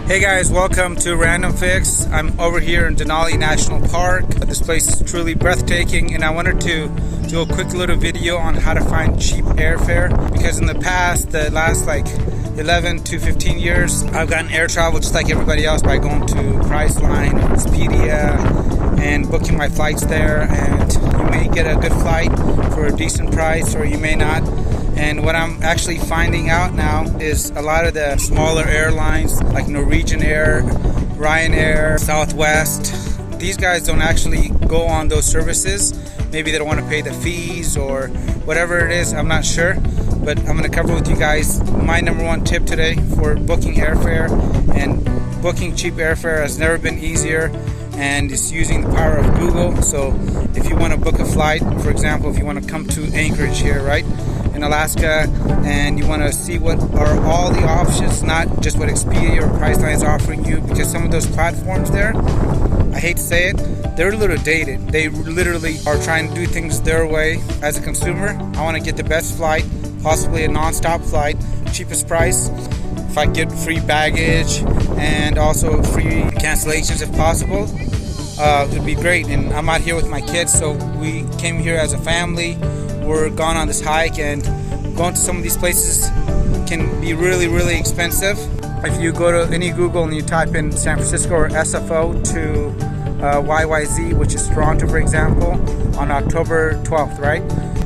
Hey guys, welcome to Random Fix. I'm over here in Denali National Park. This place is truly breathtaking, and I wanted to do a quick little video on how to find cheap airfare, because in the past, the last like 11 to 15 years, I've gotten air travel just like everybody else by going to Priceline, Expedia, and booking my flights there. And you may get a good flight for a decent price, or you may not. And what I'm actually finding out now is a lot of the smaller airlines like Norwegian Air, Ryanair, Southwest, these guys don't actually go on those services. Maybe they don't want to pay the fees or whatever it is, I'm not sure. But I'm going to cover with you guys my number one tip today for booking airfare. And booking cheap airfare has never been easier, and it's using the power of Google. So if you want to book a flight, for example, if you want to come to Anchorage here, right, in Alaska, and you want to see what are all the options, not just what Expedia or Priceline is offering you, because some of those platforms there, I hate to say it, they're a little dated. They literally are trying to do things their way. As a consumer, I want to get the best flight, possibly a non-stop flight, cheapest price. If I get free baggage and also free cancellations if possible, it would be great. And I'm out here with my kids, so we came here as a family. We're gone on this hike, and going to some of these places can be really expensive. If you go to any Google and you type in San Francisco or SFO to YYZ, which is Toronto, for example, on October 12th, right?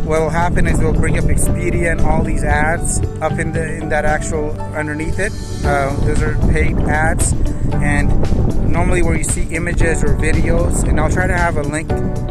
What will happen is it'll bring up Expedia and all these ads up in that actual underneath it. Those are paid ads, and normally where you see images or videos, and I'll try to have a link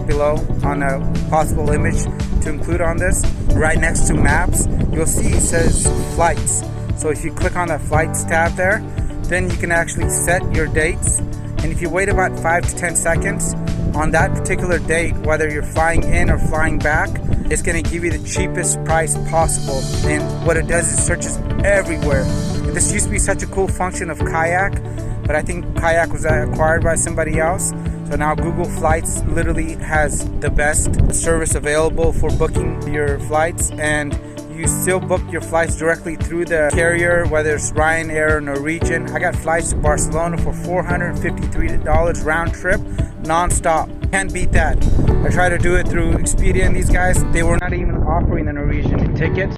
below on a possible image to include on this. Right next to maps, you'll see it says flights. So if you click on that flights tab there, then you can actually set your dates. And if you wait about 5 to 10 seconds on that particular date, whether you're flying in or flying back, it's going to give you the cheapest price possible. And what it does is searches everywhere. And this used to be such a cool function of Kayak, but I think Kayak was acquired by somebody else. So now Google Flights literally has the best service available for booking your flights, and you still book your flights directly through the carrier, whether it's Ryanair or Norwegian. I got flights to Barcelona for $453 round trip, non-stop. Can't beat that. I tried to do it through Expedia and these guys, they were not even offering the Norwegian ticket.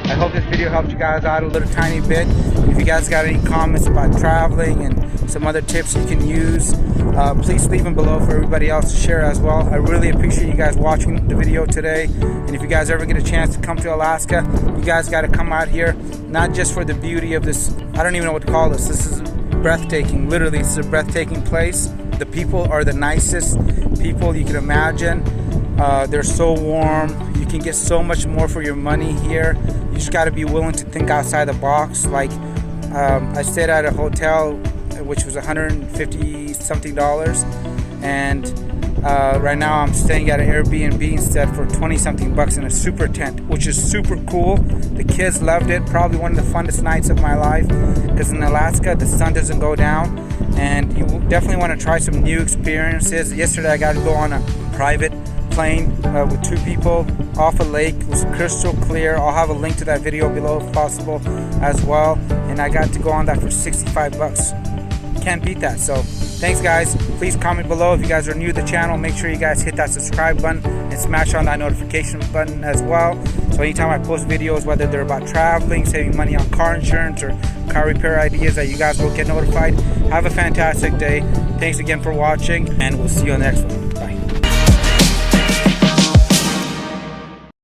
I hope this video helped you guys out a little tiny bit. If you guys got any comments about traveling and some other tips you can use, please leave them below for everybody else to share as well. I really appreciate you guys watching the video today. And if you guys ever get a chance to come to Alaska, you guys got to come out here, not just for the beauty of this, I don't even know what to call this. This is breathtaking. Literally, it's a breathtaking place. The people are the nicest people you can imagine. They're so warm. You can get so much more for your money here. You just got to be willing to think outside the box. Like I stayed at a hotel which was $150 something, and right now I'm staying at an Airbnb instead for 20 something bucks in a super tent, which is super cool. The kids loved it. Probably one of the funnest nights of my life, because in Alaska the sun doesn't go down, and you definitely want to try some new experiences. Yesterday I got to go on a private plane with 2 people off a lake. It was crystal clear. I'll have a link to that video below if possible as well, and I got to go on that for 65 bucks. Can't beat that. So thanks guys. Please comment below. If you guys are new to the channel, make sure you guys hit that subscribe button and smash on that notification button as well, so anytime I post videos, whether they're about traveling, saving money on car insurance, or car repair ideas, that you guys will get notified. Have a fantastic day. Thanks again for watching, and we'll see you on the next one.